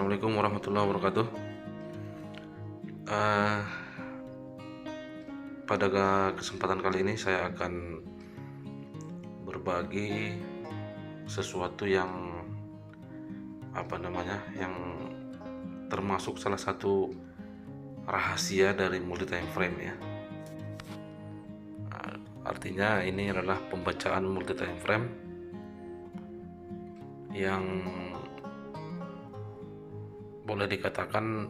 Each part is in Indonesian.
Assalamualaikum warahmatullahi wabarakatuh. Eh, Pada kesempatan kali ini saya akan berbagi sesuatu yang yang termasuk salah satu rahasia dari multi time frame ya. Artinya ini adalah pembacaan multi time frame yang boleh dikatakan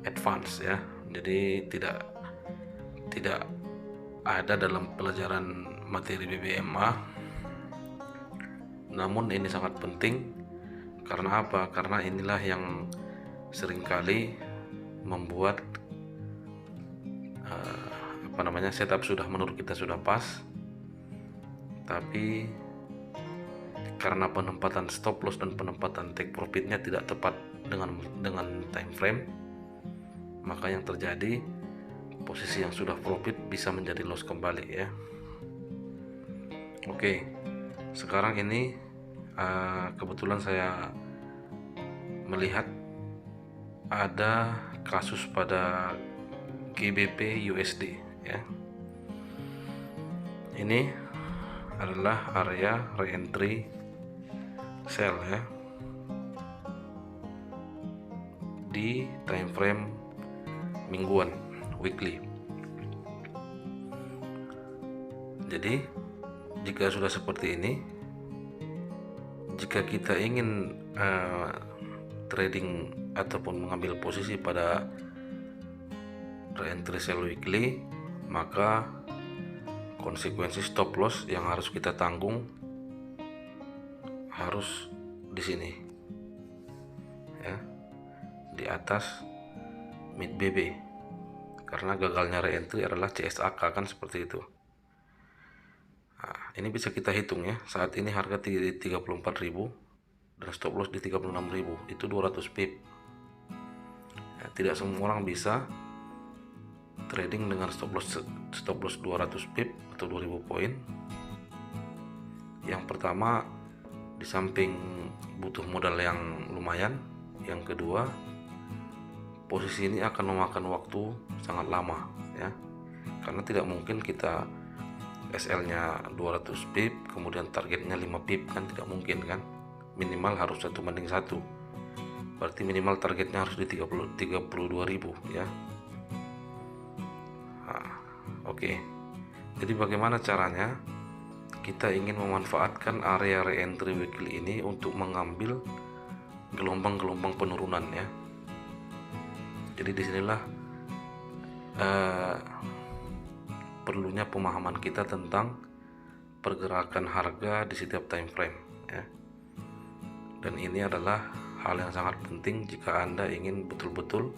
advance ya. Jadi tidak ada dalam pelajaran materi BBMA. Namun ini sangat penting karena apa? Karena inilah yang seringkali membuat setup sudah menurut kita sudah pas, tapi karena penempatan stop loss dan penempatan take profitnya tidak tepat dengan time frame, maka yang terjadi posisi yang sudah profit bisa menjadi loss kembali ya. Oke, sekarang ini kebetulan saya melihat ada kasus pada GBP USD ya. Ini adalah area re-entry sell ya di time frame mingguan, weekly. Jadi jika sudah seperti ini, jika kita ingin trading ataupun mengambil posisi pada re-entry sell weekly, maka konsekuensi stop loss yang harus kita tanggung harus di sini ya, di atas mid BB, karena gagalnya re-entry adalah CSAK kan, seperti itu. Nah, ini bisa kita hitung ya. Saat ini harga di 34.000 dan stop loss di 36.000, itu 200 pip ya. Tidak semua orang bisa trading dengan stop loss 200 pip atau 2000 poin. Yang pertama, di samping butuh modal yang lumayan, yang kedua, posisi ini akan memakan waktu sangat lama ya, karena tidak mungkin kita SL nya 200 pip kemudian targetnya 5 pip kan, tidak mungkin kan. Minimal harus 1:1, berarti minimal targetnya harus di 32.000 ya. Oke. Jadi bagaimana caranya kita ingin memanfaatkan area re-entry weekly ini untuk mengambil gelombang-gelombang penurunan ya. Jadi disinilah perlunya pemahaman kita tentang pergerakan harga di setiap time frame ya. Dan ini adalah hal yang sangat penting jika Anda ingin betul-betul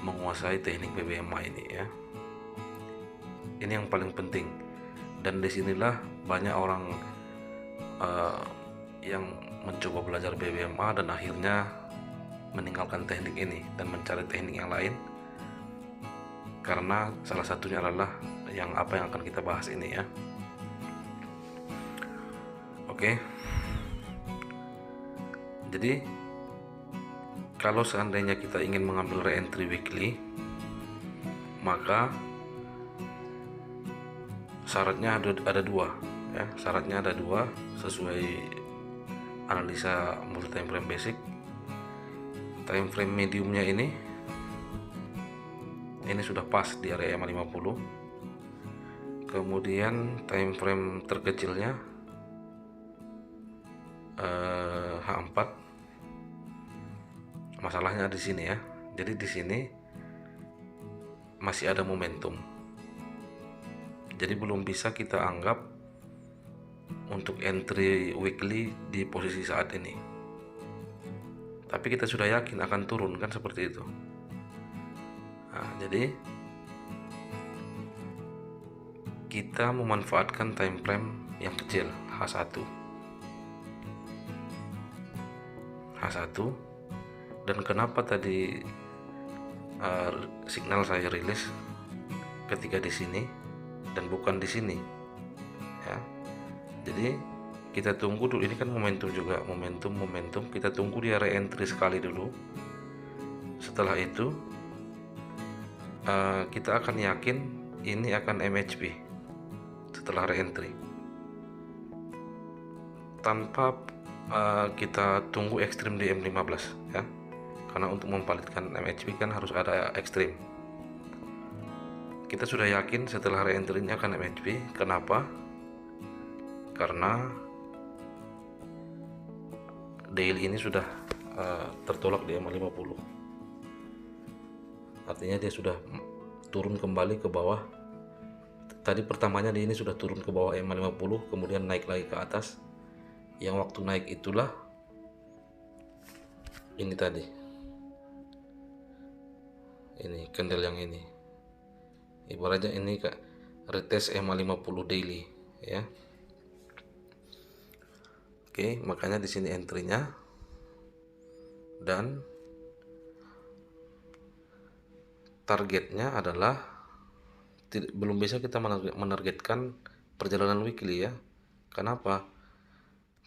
menguasai teknik BBMA ini ya. Ini yang paling penting, dan disinilah banyak orang yang mencoba belajar BBMA dan akhirnya meninggalkan teknik ini dan mencari teknik yang lain, karena salah satunya adalah yang akan kita bahas ini ya. Oke. Jadi kalau seandainya kita ingin mengambil re-entry weekly, maka syaratnya ada dua ya. Syaratnya ada dua sesuai analisa multi time frame basic. Time frame mediumnya ini sudah pas di area EMA 50. Kemudian time frame terkecilnya H4. Masalahnya di sini ya. Jadi di sini masih ada momentum. Jadi belum bisa kita anggap untuk entry weekly di posisi saat ini. Tapi kita sudah yakin akan turun kan, seperti itu. Nah, jadi kita memanfaatkan time frame yang kecil H1. Dan kenapa tadi signal saya rilis ketika di sini dan bukan di sini ya. Jadi kita tunggu dulu, ini kan momentum juga, momentum kita tunggu dia re-entry sekali dulu. Setelah itu kita akan yakin ini akan MHP setelah re-entry, tanpa kita tunggu ekstrim di M15 ya, karena untuk memvalidkan MHP kan harus ada ekstrim. Kita sudah yakin setelah re-entry ini akan MHP. Kenapa? Karena daily ini sudah tertolak di M50, artinya dia sudah turun kembali ke bawah. Tadi pertamanya di ini sudah turun ke bawah M50, kemudian naik lagi ke atas. Yang waktu naik itulah ini tadi, ini candle yang ini, ibaratnya ini kak retest M50 daily ya. Oke, makanya di sini entry-nya, dan targetnya adalah belum bisa kita menargetkan perjalanan weekly ya. Kenapa?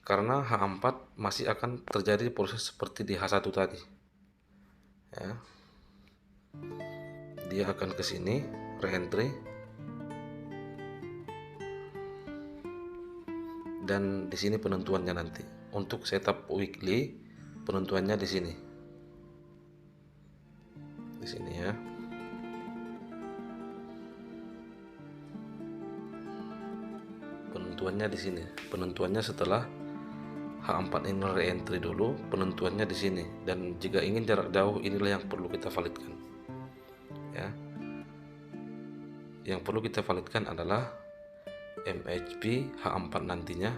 Karena H4 masih akan terjadi proses seperti di H1 tadi ya. Dia akan ke sini re-entry, dan di sini penentuannya nanti. Untuk setup weekly penentuannya di sini. Di sini ya. Penentuannya di sini. Penentuannya setelah H4 ini re-entry dulu, penentuannya di sini. Dan jika ingin jarak jauh, inilah yang perlu kita validkan. Ya. Yang perlu kita validkan adalah MHP H4 nantinya,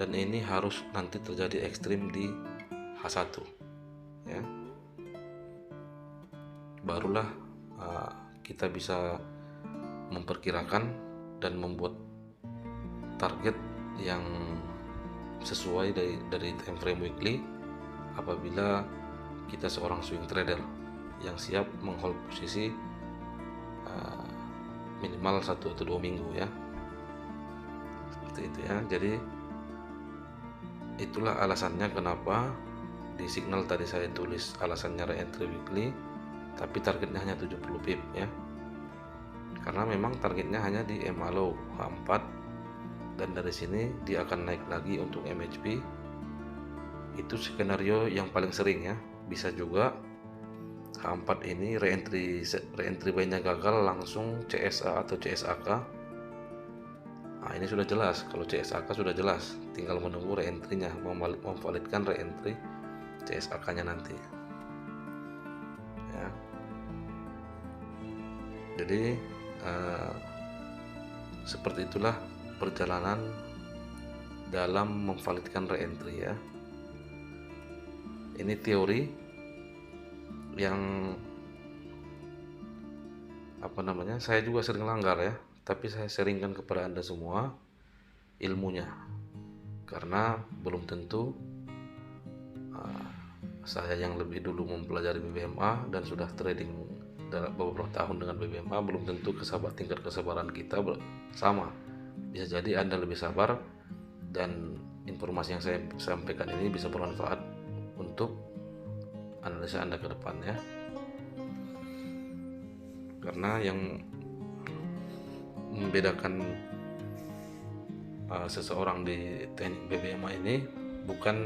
dan ini harus nanti terjadi ekstrim di H1 ya. Barulah kita bisa memperkirakan dan membuat target yang sesuai dari time frame weekly apabila kita seorang swing trader yang siap menghold posisi minimal 1 atau 2 minggu ya, seperti itu ya. Jadi itulah alasannya kenapa di signal tadi saya tulis alasannya re-entry weekly, tapi targetnya hanya 70 pip ya, karena memang targetnya hanya di MA low H4, dan dari sini dia akan naik lagi untuk MHP. Itu skenario yang paling sering ya. Bisa juga H4 ini re-entry buy-nya gagal, langsung CSA atau CSAK. Nah, ini sudah jelas. Kalau CSAK sudah jelas, tinggal menunggu re-entry-nya, memvalidkan re-entry CSAK-nya nanti ya. Jadi seperti itulah perjalanan dalam memvalidkan re-entry ya. Ini teori yang saya juga sering langgar ya, tapi saya sharingkan kepada Anda semua ilmunya, karena belum tentu saya yang lebih dulu mempelajari BBMA dan sudah trading dalam beberapa tahun dengan BBMA, belum tentu tingkat kesabaran kita sama. Bisa jadi Anda lebih sabar, dan informasi yang saya sampaikan ini bisa bermanfaat untuk analisa Anda ke depan ya. Karena yang membedakan seseorang di teknik BBMA ini bukan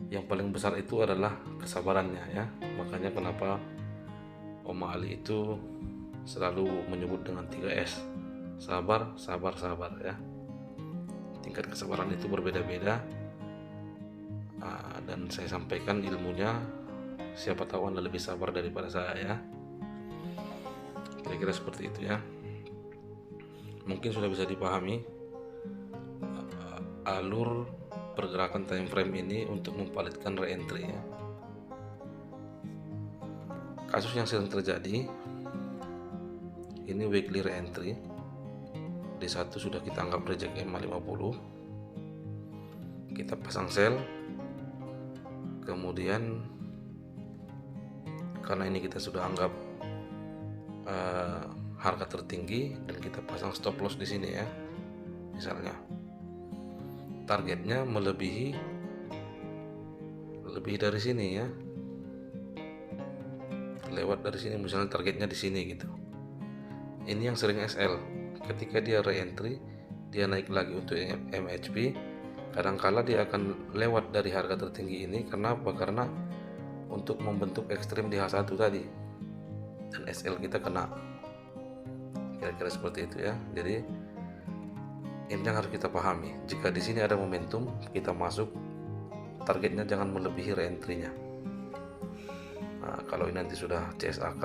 yang paling besar itu adalah kesabarannya ya. Makanya kenapa Om Ali itu selalu menyebut dengan 3S, sabar, sabar, sabar ya. Tingkat kesabaran itu berbeda-beda, dan saya sampaikan ilmunya, siapa tahu Anda lebih sabar daripada saya ya. Kira-kira seperti itu ya. Mungkin sudah bisa dipahami alur pergerakan time frame ini untuk memvalidkan re-entry ya. Kasus yang sedang terjadi ini weekly re-entry, D1 sudah kita anggap reject M50, kita pasang sell, kemudian karena ini kita sudah anggap harga tertinggi, dan kita pasang stop loss di sini ya, misalnya targetnya melebihi dari sini ya, lewat dari sini, misalnya targetnya di sini gitu. Ini yang sering SL, ketika dia re-entry, dia naik lagi untuk MHP, kadangkala dia akan lewat dari harga tertinggi ini. Kenapa? Karena untuk membentuk ekstrim di H1 tadi, dan SL kita kena, kira-kira seperti itu ya. Jadi ini yang harus kita pahami. Jika di sini ada momentum, kita masuk, targetnya jangan melebihi re-entry-nya. Nah, kalau ini nanti sudah CSAK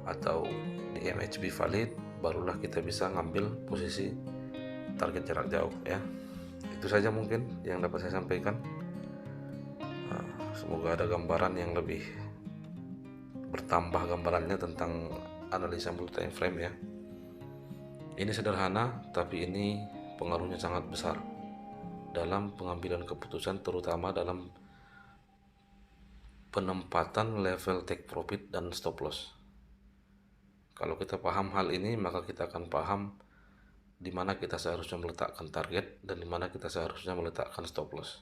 atau di MHP valid, barulah kita bisa ngambil posisi target jarak jauh ya. Itu saja mungkin yang dapat saya sampaikan. Semoga ada gambaran yang lebih bertambah gambarannya tentang analisa multi time frame ya. Ini sederhana, tapi ini pengaruhnya sangat besar dalam pengambilan keputusan, terutama dalam penempatan level take profit dan stop loss. Kalau kita paham hal ini, maka kita akan paham di mana kita seharusnya meletakkan target dan di mana kita seharusnya meletakkan stop loss.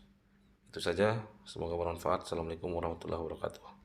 Itu saja, semoga bermanfaat. Assalamualaikum warahmatullahi wabarakatuh.